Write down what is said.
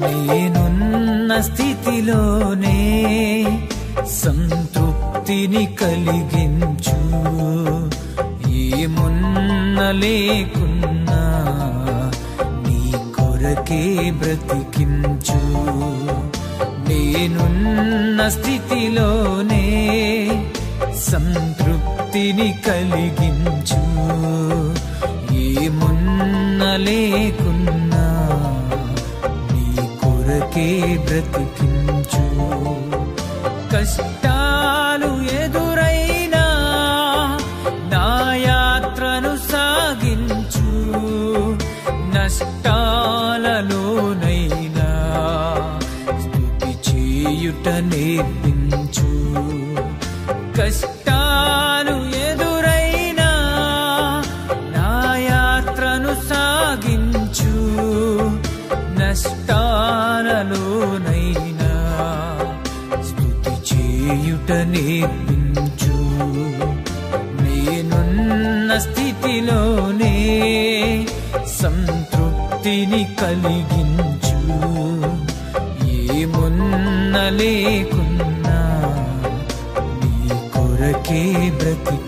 నేనున్న స్థితిలోనే సంతృప్తిని కలిగించు, ఏమున్న లేకున్నా నీ కొరకే బ్రతికించు. నేనున్న స్థితిలోనే సంతృప్తిని కలిగించు, ఏమున్న లేకున్నా నీ కొరకే బ్రతికించు. కష్టాలు ఎదురైనా నా యాత్రను సాగించు, నష్టాలలోనైనా స్తుతి చేయుట నేర్పించు. కష్టాలు ఎదురైనా నా యాత్రను సాగించు, నష్టాలలోనైనా స్తుతి చేయుట నేర్పించు. నేనున్న స్థితిలోనే సంతృప్తిని కలిగించు, ఏమున్న లేకున్నా నీ కొరకే బ్రతికించు.